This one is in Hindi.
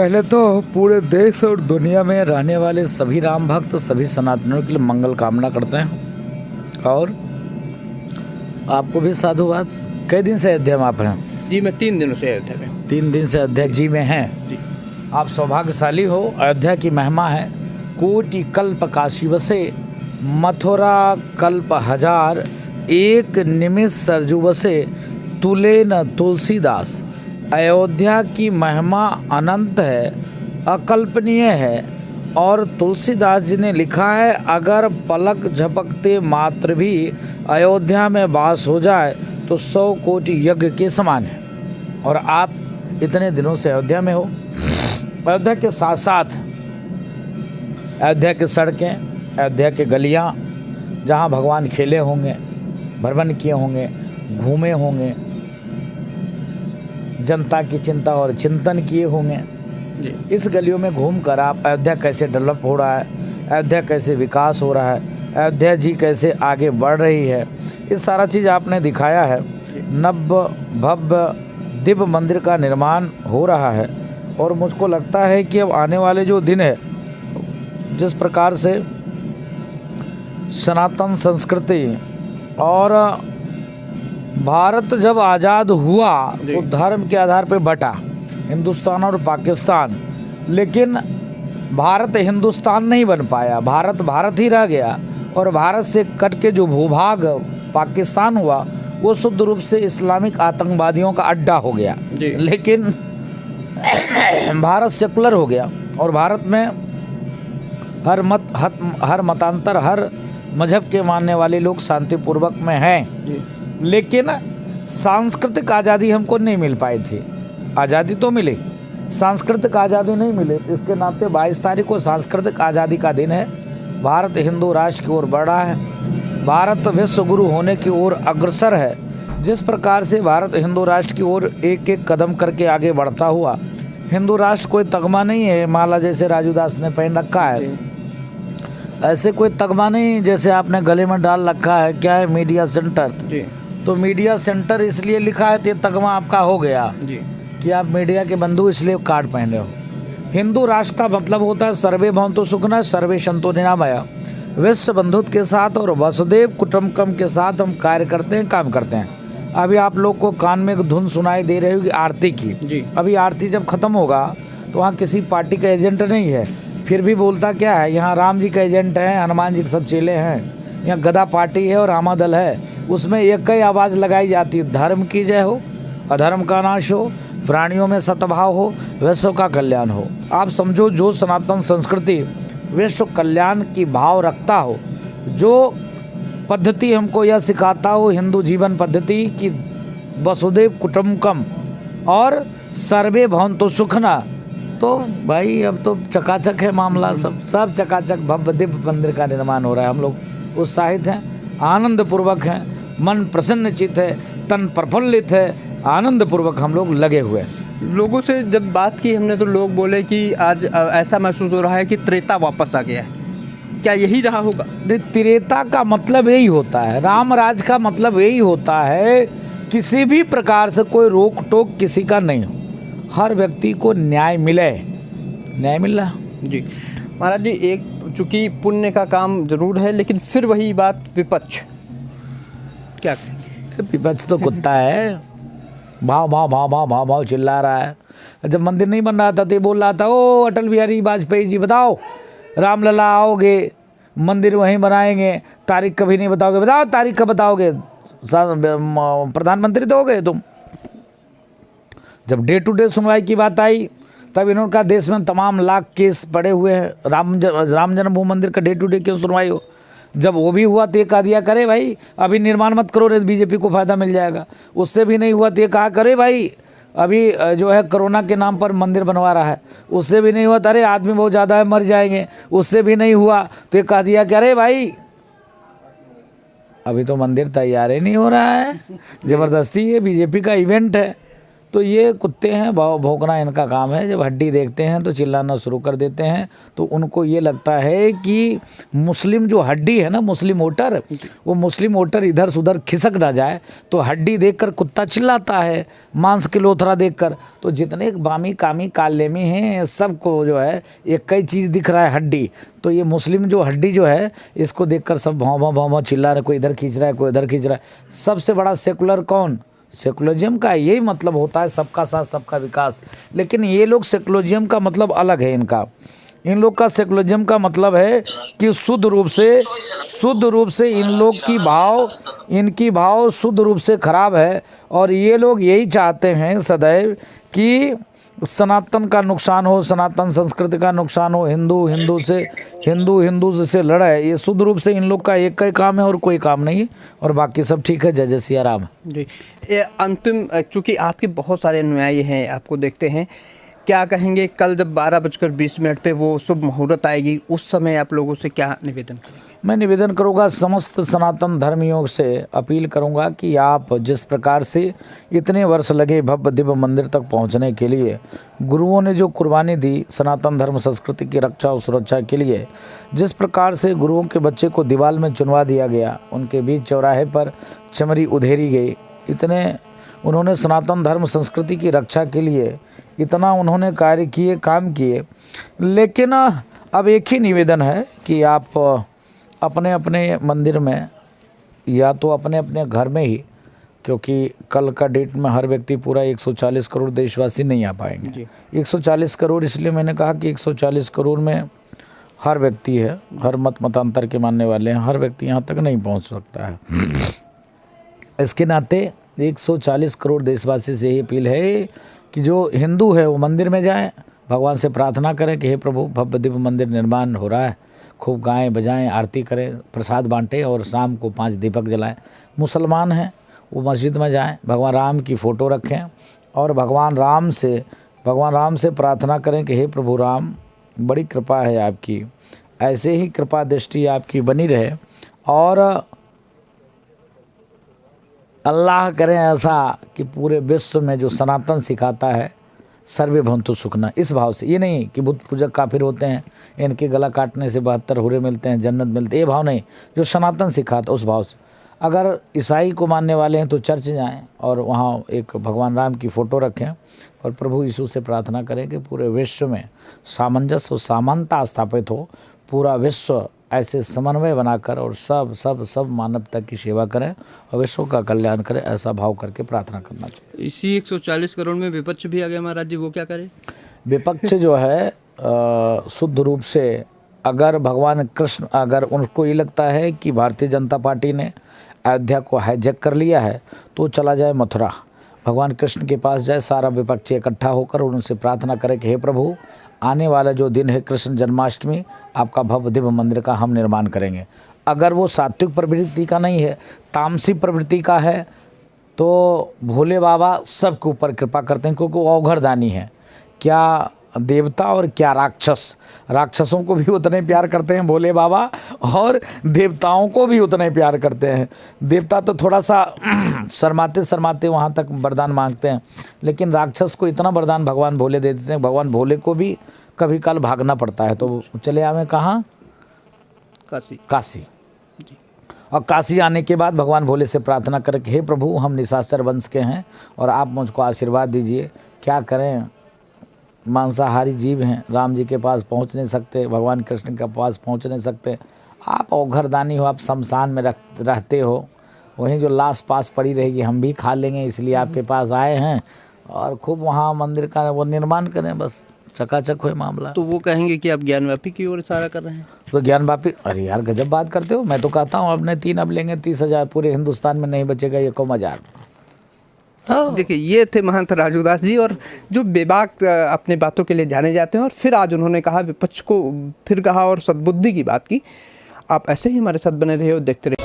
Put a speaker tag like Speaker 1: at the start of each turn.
Speaker 1: पहले तो पूरे देश और दुनिया में रहने वाले सभी राम भक्त, सभी सनातनियों के लिए मंगल कामना करते हैं। और आपको भी साधुवाद। कई दिन से अयोध्या में आप हैं?
Speaker 2: जी, मैं 3 दिनों से अयोध्या में।
Speaker 1: 3 दिन से अयोध्या जी में हैं।
Speaker 2: जी।
Speaker 1: आप सौभाग्यशाली हो। अयोध्या की महिमा है, कोटि कल्प काशी वसे, मथुरा कल्प हजार, एक निमिष सरजू बसे, तुले न तुलसीदास। अयोध्या की महिमा अनंत है, अकल्पनीय है। और तुलसीदास जी ने लिखा है, अगर पलक झपकते मात्र भी अयोध्या में वास हो जाए तो 100 कोटि यज्ञ के समान है। और आप इतने दिनों से अयोध्या में हो। अयोध्या के साथ साथ अयोध्या की सड़कें, अयोध्या के गलियां, जहां भगवान खेले होंगे, भ्रमण किए होंगे, घूमे होंगे, जनता की चिंता और चिंतन किए होंगे। इस गलियों में घूमकर आप अयोध्या कैसे डेवलप हो रहा है, अयोध्या कैसे विकास हो रहा है, अयोध्या जी कैसे आगे बढ़ रही है, ये सारा चीज़ आपने दिखाया है। नव भव्य दिव्य मंदिर का निर्माण हो रहा है। और मुझको लगता है कि अब आने वाले जो दिन है, जिस प्रकार से सनातन संस्कृति और भारत जब आज़ाद हुआ तो धर्म के आधार पर बटा, हिंदुस्तान और पाकिस्तान। लेकिन भारत हिंदुस्तान नहीं बन पाया, भारत भारत ही रह गया। और भारत से कट के जो भूभाग पाकिस्तान हुआ, वो शुद्ध रूप से इस्लामिक आतंकवादियों का अड्डा हो गया। लेकिन भारत सेकुलर हो गया और भारत में हर मतांतर, हर मजहब के मानने वाले लोग शांतिपूर्वक में हैं। लेकिन सांस्कृतिक आज़ादी हमको नहीं मिल पाई थी। आज़ादी तो मिली, सांस्कृतिक आज़ादी नहीं मिली। इसके नाते 22 तारीख को सांस्कृतिक आज़ादी का दिन है। भारत हिंदू राष्ट्र की ओर बढ़ रहा है, भारत विश्व गुरु होने की ओर अग्रसर है। जिस प्रकार से भारत हिंदू राष्ट्र की ओर एक एक कदम करके आगे बढ़ता हुआ, हिंदू राष्ट्र कोई तगमा नहीं है, माला जैसे राजू दास ने पहन रखा है, ऐसे कोई तगमा नहीं जैसे आपने गले में डाल रखा है। क्या है? Media centre. तो मीडिया सेंटर इसलिए लिखा है, तो तगमा आपका हो गया कि आप मीडिया के बंधु, इसलिए कार्ड पहने हो। हिंदू राष्ट्र का मतलब होता है सर्वे भवन्तु सुखिनः सर्वे सन्तु निरामया। विश्व बंधुत्व के साथ और वसुदेव कुटुम्बकम के साथ हम कार्य करते हैं, काम करते हैं। अभी आप लोग को कान में एक धुन सुनाई दे रही होगी आरती की। अभी आरती जब खत्म होगा तो वहाँ किसी पार्टी का एजेंट नहीं है, फिर भी बोलता क्या है, यहाँ राम जी का एजेंट है, हनुमान जी के सब चेले हैं, यहाँ गदा पार्टी है और रामादल है। उसमें एक ही आवाज़ लगाई जाती है, धर्म की जय हो, अधर्म का नाश हो, प्राणियों में सद्भाव हो, विश्व का कल्याण हो। आप समझो, जो सनातन संस्कृति विश्व कल्याण की भाव रखता हो, जो पद्धति हमको यह सिखाता हो, हिंदू जीवन पद्धति की वसुदेव कुटुम्बकम और सर्वे भवन्तु सुखिनः, तो भाई अब तो चकाचक है मामला। सब चकाचक भव्य दिव्य मंदिर का निर्माण हो रहा है। हम लोग उत्साहित हैं, आनंद पूर्वक हैं, मन प्रसन्नचित है, तन प्रफुल्लित है, आनंद पूर्वक हम लोग लगे हुए हैं।
Speaker 2: लोगों से जब बात की हमने तो लोग बोले कि आज ऐसा महसूस हो रहा है कि त्रेता वापस आ गया है। क्या यही रहा होगा?
Speaker 1: त्रेता का मतलब यही होता है, राम राज का मतलब यही होता है, किसी भी प्रकार से कोई रोक टोक किसी का नहीं हो, हर व्यक्ति को न्याय मिले। न्याय मिल रहा
Speaker 2: जी महाराज जी। एक चूँकि पुण्य का काम जरूर है, लेकिन फिर वही बात, विपक्ष क्या कहेंगे?
Speaker 1: विपक्ष तो कुत्ता है, भाव भाव भाव भाव भाव भाव चिल्ला रहा है। जब मंदिर नहीं बन रहा था तो ये बोल रहा था, ओ अटल बिहारी वाजपेयी जी बताओ, रामलला आओगे, मंदिर वहीं बनाएंगे, तारीख कभी नहीं बताओगे, बताओ तारीख कब बताओगे, प्रधानमंत्री तो हो गए तुम। जब डे टू डे सुनवाई की बात आई, तब इन्होंने कहा देश में तमाम लाख केस पड़े हुए हैं, राम जन्मभूमि मंदिर का डे टू डे क्यों सुनवाई हो। जब वो भी हुआ तो ये कहा दिया करे भाई अभी निर्माण मत करो, बीजेपी को फायदा मिल जाएगा। उससे भी नहीं हुआ तो ये कहा करे भाई अभी जो है कोरोना के नाम पर मंदिर बनवा रहा है। उससे भी नहीं हुआ तो अरे आदमी बहुत ज़्यादा है, मर जाएंगे। उससे भी नहीं हुआ तो ये कहा दिया कि अरे भाई अभी तो मंदिर तैयार ही नहीं हो रहा है, ज़बरदस्ती, ये बीजेपी का इवेंट है। तो ये कुत्ते हैं, भौंकना इनका काम है। जब हड्डी देखते हैं तो चिल्लाना शुरू कर देते हैं। तो उनको ये लगता है कि मुस्लिम जो हड्डी है ना, मुस्लिम वोटर, वो मुस्लिम वोटर इधर से उधर खिसक ना जाए, तो हड्डी देखकर कुत्ता चिल्लाता है, मांस के लोथरा देखकर। तो जितने बामी कामी कालेमी हैं सबको जो है एक ही चीज़ दिख रहा है, हड्डी। तो ये मुस्लिम जो हड्डी जो है इसको देखकर सब भौं भौं चिल्ला रहे, कोई इधर खींच रहा है, कोई इधर खींच रहा है। सबसे बड़ा सेकुलर कौन? सेकुलरिज्म का यही मतलब होता है, सबका साथ सबका विकास। लेकिन ये लोग सेकुलरिज्म का मतलब अलग है इनका। इन लोग का सेकुलरिज्म का मतलब है कि शुद्ध रूप से इन लोग इनकी भाव शुद्ध रूप से खराब है। और ये लोग यही चाहते हैं सदैव कि सनातन का नुकसान हो, सनातन संस्कृति का नुकसान हो, हिंदू से लड़ा है। ये शुद्ध रूप से इन लोग का एक ही काम है और कोई काम नहीं है, और बाकी सब ठीक है। जय जय सिया राम।
Speaker 2: जी, ये अंतिम, चूँकि आपके बहुत सारे अनुयायी हैं, आपको देखते हैं, क्या कहेंगे कल जब 12:20 पे वो शुभ मुहूर्त आएगी, उस समय आप लोगों से क्या निवेदन करेंगे?
Speaker 1: मैं निवेदन करूँगा, समस्त सनातन धर्मियों से अपील करूँगा कि आप जिस प्रकार से इतने वर्ष लगे भव्य दिव्य मंदिर तक पहुँचने के लिए, गुरुओं ने जो कुर्बानी दी सनातन धर्म संस्कृति की रक्षा और सुरक्षा के लिए, जिस प्रकार से गुरुओं के बच्चे को दीवार में चुनवा दिया गया, उनके बीच चौराहे पर चमड़ी उधेरी गई, इतने उन्होंने सनातन धर्म संस्कृति की रक्षा के लिए इतना उन्होंने कार्य किए, काम किए। लेकिन अब एक ही निवेदन है कि आप अपने अपने मंदिर में या तो अपने अपने घर में ही, क्योंकि कल का डेट में हर व्यक्ति पूरा 140 करोड़ देशवासी नहीं आ पाएंगे। 140 करोड़ इसलिए मैंने कहा कि 140 करोड़ में हर व्यक्ति है, हर मतांतर के मानने वाले हैं, हर व्यक्ति यहाँ तक नहीं पहुँच सकता है। इसके नाते 140 करोड़ देशवासी से ये अपील है कि जो हिंदू है वो मंदिर में जाएं, भगवान से प्रार्थना करें कि हे प्रभु, भव्य दिव्य मंदिर निर्माण हो रहा है, खूब गाएं बजाएं, आरती करें, प्रसाद बांटें और शाम को 5 दीपक जलाएं। मुसलमान हैं वो मस्जिद में जाएं, भगवान राम की फ़ोटो रखें और भगवान राम से प्रार्थना करें कि हे प्रभु राम, बड़ी कृपा है आपकी, ऐसे ही कृपा दृष्टि आपकी बनी रहे और अल्लाह करें ऐसा कि पूरे विश्व में जो सनातन सिखाता है सर्वे भवन्तु सुखना, इस भाव से। ये नहीं कि बुत पूजक काफिर होते हैं, इनके गला काटने से 72 हुरे मिलते हैं, जन्नत मिलती है, ये भाव नहीं। जो सनातन सिखाता उस भाव से। अगर ईसाई को मानने वाले हैं तो चर्च जाएं और वहाँ एक भगवान राम की फ़ोटो रखें और प्रभु यीशु से प्रार्थना करें कि पूरे विश्व में सामंजस्य और समानता स्थापित हो, पूरा विश्व ऐसे समन्वय बनाकर और सब मानवता की सेवा करें और विश्व का कल्याण करें, ऐसा भाव करके प्रार्थना करना चाहिए।
Speaker 2: इसी 140 करोड़ में विपक्ष भी आ गया महाराज जी, वो क्या करे?
Speaker 1: विपक्ष जो है शुद्ध रूप से, अगर भगवान कृष्ण, अगर उनको ये लगता है कि भारतीय जनता पार्टी ने अयोध्या को हाईजैक कर लिया है तो चला जाए मथुरा, भगवान कृष्ण के पास जाए, सारा विपक्ष इकट्ठा होकर उनसे प्रार्थना करे कि हे प्रभु, आने वाला जो दिन है कृष्ण जन्माष्टमी, आपका भव्य दिव्य मंदिर का हम निर्माण करेंगे। अगर वो सात्विक प्रवृत्ति का नहीं है, तामसी प्रवृत्ति का है, तो भोले बाबा सबके ऊपर कृपा करते हैं, क्योंकि वो अवघड़दानी है। क्या देवता और क्या राक्षस, राक्षसों को भी उतने प्यार करते हैं भोले बाबा और देवताओं को भी उतने प्यार करते हैं। देवता तो थोड़ा सा शर्माते वहाँ तक वरदान मांगते हैं, लेकिन राक्षस को इतना वरदान भगवान भोले दे देते हैं, भगवान भोले को भी कभी काल भागना पड़ता है तो चले आवे कहाँ? काशी। और काशी आने के बाद भगवान भोले से प्रार्थना करके हे प्रभु, हम निशाचर वंश के हैं और आप मुझको आशीर्वाद दीजिए, क्या करें, मांसाहारी जीव हैं, राम जी के पास पहुंच नहीं सकते, भगवान कृष्ण के पास पहुंच नहीं सकते, आप अवघड़दानी हो, आप शमशान में रहते हो, वहीं जो लाश पास पड़ी रहेगी हम भी खा लेंगे, इसलिए आपके पास आए हैं और खूब वहाँ मंदिर का वो निर्माण करें, बस चकाचक हुए मामला।
Speaker 2: तो वो कहेंगे कि आप ज्ञानवापी की ओर इशारा कर रहे हैं? तो
Speaker 1: ज्ञानवापी, अरे यार गजब बात करते हो। मैं तो कहता हूँ अपने 3 अब लेंगे 30,000, पूरे हिंदुस्तान में नहीं बचेगा ये को मजार।
Speaker 2: देखिए, ये थे महंत राजूदास जी, और जो बेबाक अपने बातों के लिए जाने जाते हैं, और फिर आज उन्होंने कहा विपक्ष को, फिर कहा और सद्बुद्धि की बात की। आप ऐसे ही हमारे साथ बने रहे हो, देखते रहे।